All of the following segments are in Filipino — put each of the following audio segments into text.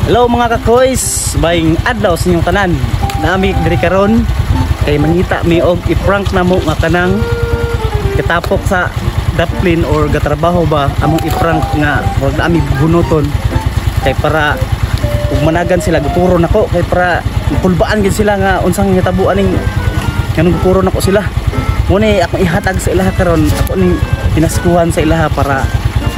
Hello mga kakoys, baying adlaw sa inyong tanan. Nami diri karon kay mangita mi og i-prank namo nga kanang kitapok sa daplin or gatrabaho ba among i-prank nga wag nami bunuton kay para ug managan sila guturo nako kay para pulbaan gid sila nga unsang gitabuan ning kanang guturo nako sila. Muni ako ihatag sa ilaha karon, ako ning pinaskuhan sa ilaha para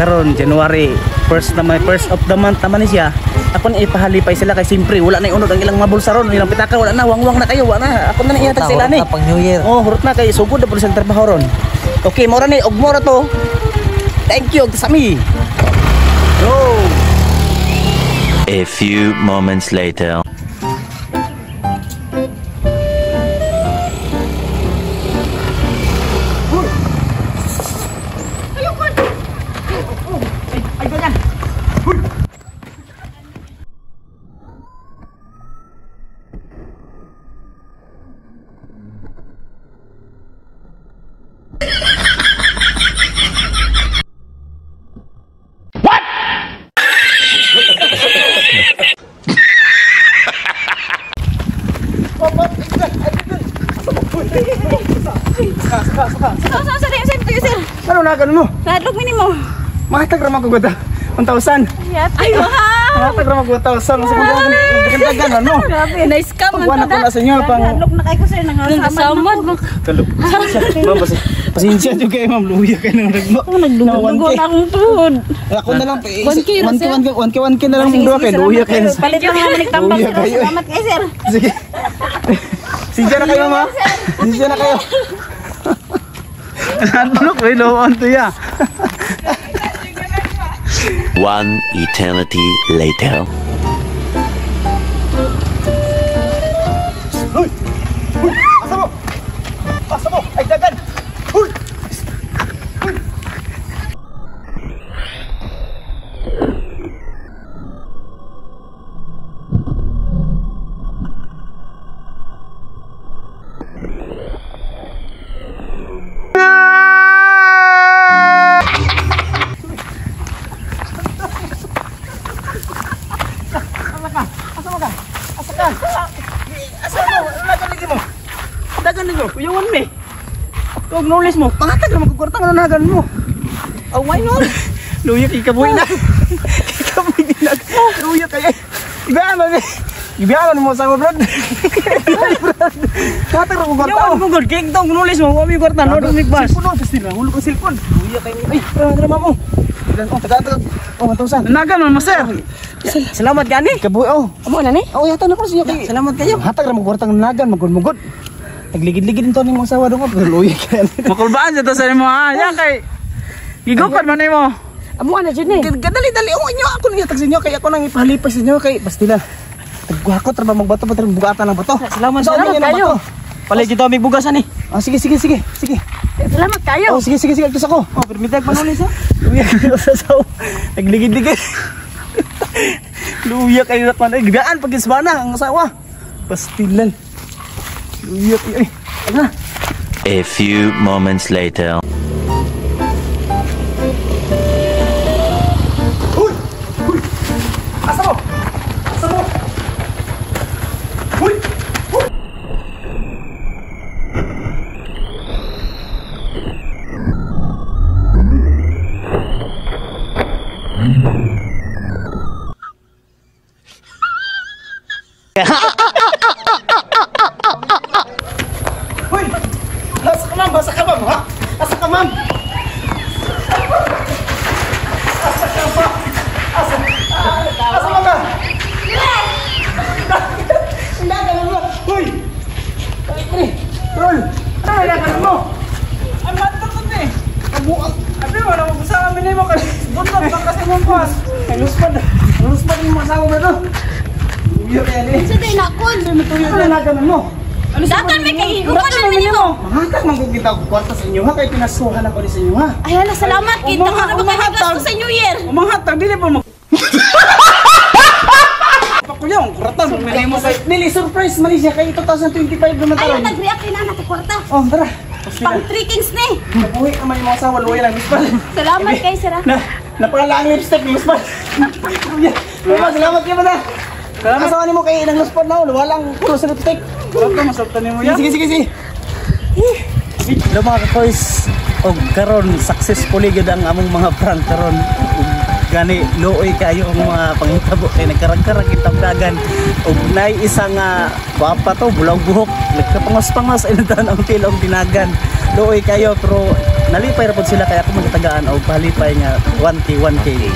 karon January 1st na may first of the month naman siya. Ako na ipahalipay sila kay simpre wala na iunod ang ilang mabulsa ron, ilang pitaka wala na, wangwang na kayo, wala na. Ako na ihatag sila ni. Pang New Year. Oh, hurot na kay sugod na pud sa trabaho ron. Okay, mora ni og mora to. Thank you Sami. Go. A few moments later. Ano na ganun mo? Nadlog minimo. Mahatag ra ko gud 1,000. Ay, wow. Mahatag ra ko 1,000 sa ganda no. Grabe, nice ka man. Pagwana ko na sa inyo pang Nadlog na kay ko sir nang samad. kalub. Ma'am, pasensya jud kay ma'am, luya kay nang ragmo. Nagdugo na akong tuhod. Ako na lang 1K na lang mong duha kay luya kay. Palit lang naman nagtambal sir. Salamat kay sir. Sige. Sinja na kayo ma. Sinja na kayo. Nadlok eh, no on to ya. One eternity later. Hoy! Asa mo? Asa mo? Ay dagan. Hoy! Dagan ninyo, kuyawan me. Kung knowledge mo, pangatag naman kukwarta nga nanagan mo. Oh, why not? Luya kay kabuhi na. Kabuhi din na. Luya kay ay. Ibiyaman mo sa vlog. Pangatag naman kukwarta. Yawan mo good, kaya itong knowledge mo, huwag mo yung kwarta. No, don't make bass. Silpon, pastila. Hulog ang silpon. Luya kay ay, drama mo. Oh, tagatag. Oh, 1,000. Nanagan mo, master. Salamat gani. Kabuhi, oh. Amo na ni? Oh, yata na ko sa inyo. Salamat kayo. Hatag naman kukwarta nga nanagan, magod-magod. Nagligid-ligid nito ning mga sawa dong ko luya kay. Makulbaan jud to sa imo ha. Ya kay gigukod man nimo. Amo na jud ni. Gadali-dali o inyo ako nang ihatag sa inyo kay ako nang ipahalipas sa inyo kay bastila. Tagwakot ra ba magbato pa bugatan ng bato. Salamat kayo. Palay jud mig bugasan ni. Oh sige. Salamat kayo. Oh sige agtos ako. Oh permitag manulis ha. Luya kay sa sawa. Nagligid-ligid. Luya kay na panay gaan pag isbana ang asawa. Pastilan. Luya kay. Ana. A few moments later. Asa mo? Huy! Hoy! Basa ka ma'am, ha? Asa ka ma'am? Asa ka? Hindi ka mo. Hoy! Tol! Ay, nakan mo! Ang matot ko ni. Kabuang! Abi wala mo sa amin nimo kasi buntot pa kasi mong pas. Luspad yung masawa mo ito. Luya kaya ni. Sa day nakon. Ano nagaman mo? Dakan may kay higupan na minimo. Mahatag man kung kita ko kwarta sa inyo ha, kay pinasuhan ako ni sa inyo ha. Ay hala, salamat kita ka na magkakagas ko sa New Year. Umahatag dili pa mag Pakulyong, kuratan mo mo kay Nili surprise Malaysia kay 2025 naman Ay, taron. nag-react na na kwarta. Oh, tara. Pang 3 kings ni. Nabuhi naman yung mga asawa, luwi lang, Miss Pal. Salamat kay sir. Napakalaang lipstick, Miss Pal. Salamat kayo ba na? Salamat. Asawa mo kay inang luspod na, walang puro sa lipstick. Wala ka, masabtan mo yan. Sige. Hello mga kakoys, og karon successfully gyud ang among mga prank karon. Gani luoy kayo ang mga pangitabo kay nagkarag-karag itong dagan og nay isa nga guwapa to bulag buhok nagkapangos-pangos ay natan ang tilong tinagan. Luoy kayo pero nalipay ra pud sila kaya ako magtagaan og palipay nga 1K.